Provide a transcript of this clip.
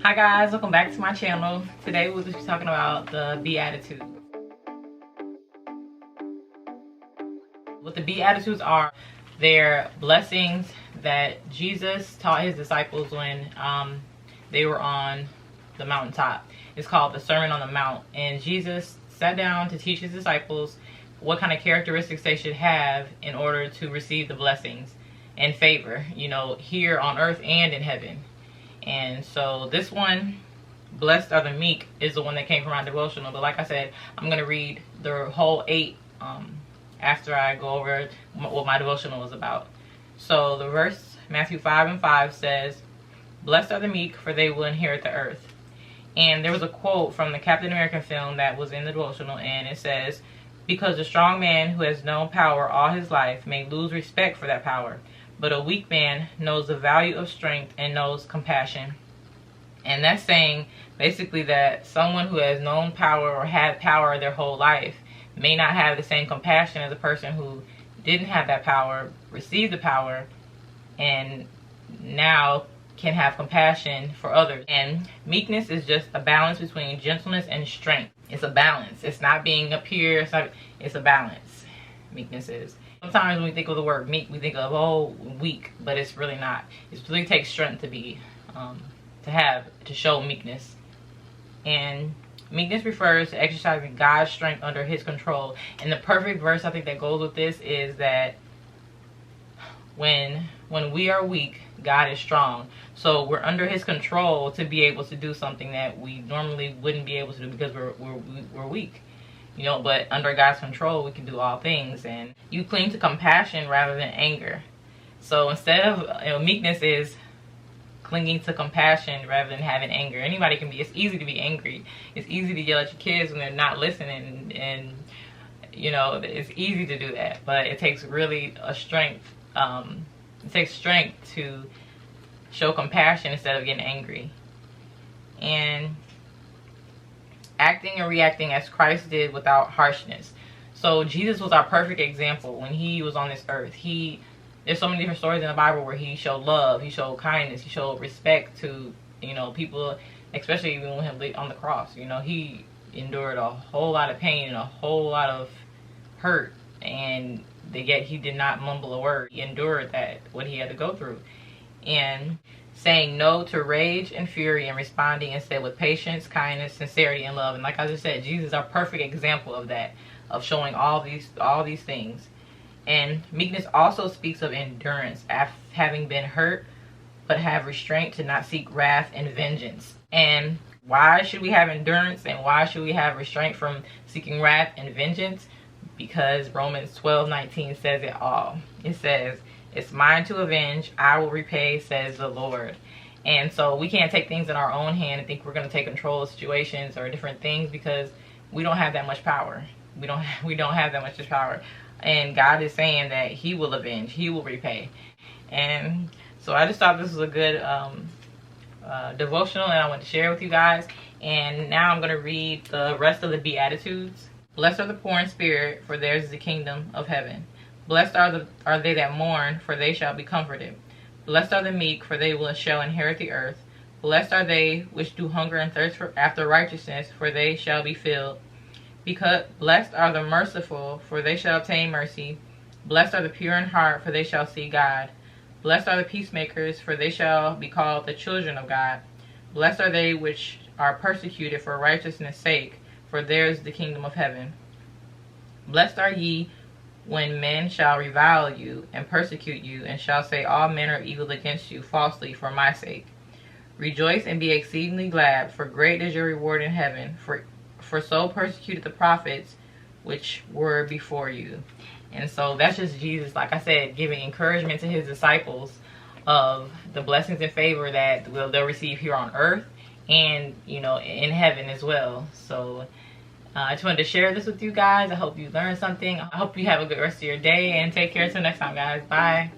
Hi guys, welcome back to my channel. Today we'll just be talking about the beatitudes. What the beatitudes are, they're blessings that Jesus taught his disciples when they were on the mountaintop. It's called the Sermon on the Mount, and Jesus sat down to teach his disciples what kind of characteristics they should have in order to receive the blessings and favor, here on earth and in heaven. And so this one, blessed are the meek, is the one that came from my devotional. But like I said, I'm going to read the whole 8 after I go over what my devotional was about. So the verse, Matthew 5:5 says, "Blessed are the meek, for they will inherit the earth." And there was a quote from the Captain America film that was in the devotional, and it says, "Because the strong man who has known power all his life may lose respect for that power, but a weak man knows the value of strength and knows compassion." And that's saying basically that someone who has known power or had power their whole life may not have the same compassion as a person who didn't have that power, received the power, and now can have compassion for others. And meekness is just a balance between gentleness and strength. It's a balance. It's not being up here. It's a balance. Meekness is. Sometimes when we think of the word meek, we think of, oh, weak, but it's really not. It really takes strength to be, to show meekness. And meekness refers to exercising God's strength under his control. And the perfect verse I think that goes with this is that when we are weak, God is strong. So we're under his control to be able to do something that we normally wouldn't be able to do because we're weak. But under God's control, we can do all things. And you cling to compassion rather than anger. So instead of, meekness is clinging to compassion rather than having anger. Anybody can be. It's easy to be angry. It's easy to yell at your kids when they're not listening, and it's easy to do that. But it takes really a strength. It takes strength to show compassion instead of getting angry. And acting and reacting as Christ did without harshness. So Jesus was our perfect example when he was on this earth. There's so many different stories in the Bible where he showed love, he showed kindness, he showed respect to, people, especially even when he on the cross. He endured a whole lot of pain and a whole lot of hurt, and yet he did not mumble a word. He endured what he had to go through. And saying no to rage and fury and responding instead with patience, kindness, sincerity, and love. And like I just said, Jesus is our perfect example of that, of showing all these things. And meekness also speaks of endurance, having been hurt, but have restraint to not seek wrath and vengeance. And why should we have endurance and why should we have restraint from seeking wrath and vengeance? Because Romans 12:19 says it all. It says, "It's mine to avenge, I will repay, says the Lord." And so we can't take things in our own hand and think we're going to take control of situations or different things, because we don't have that much power. We don't have that much power. And God is saying that he will avenge, he will repay. And so I just thought this was a good devotional, and I want to share it with you guys. And now I'm going to read the rest of the Beatitudes. "Blessed are the poor in spirit, for theirs is the kingdom of heaven. Blessed are they that mourn, for they shall be comforted. Blessed are the meek, for they shall inherit the earth. Blessed are they which do hunger and thirst after righteousness, for they shall be filled. Blessed are the merciful, for they shall obtain mercy. Blessed are the pure in heart, for they shall see God. Blessed are the peacemakers, for they shall be called the children of God. Blessed are they which are persecuted for righteousness' sake, for theirs is the kingdom of heaven. Blessed are ye when men shall revile you and persecute you, and shall say all manner of evil against you falsely for my sake. Rejoice and be exceedingly glad, for great is your reward in heaven, for so persecuted the prophets which were before you." And so that's just Jesus, like I said, giving encouragement to his disciples of the blessings and favor that they'll receive here on earth and in heaven as well. So I just wanted to share this with you guys. I hope you learned something. I hope you have a good rest of your day, and take care until next time, guys. Bye.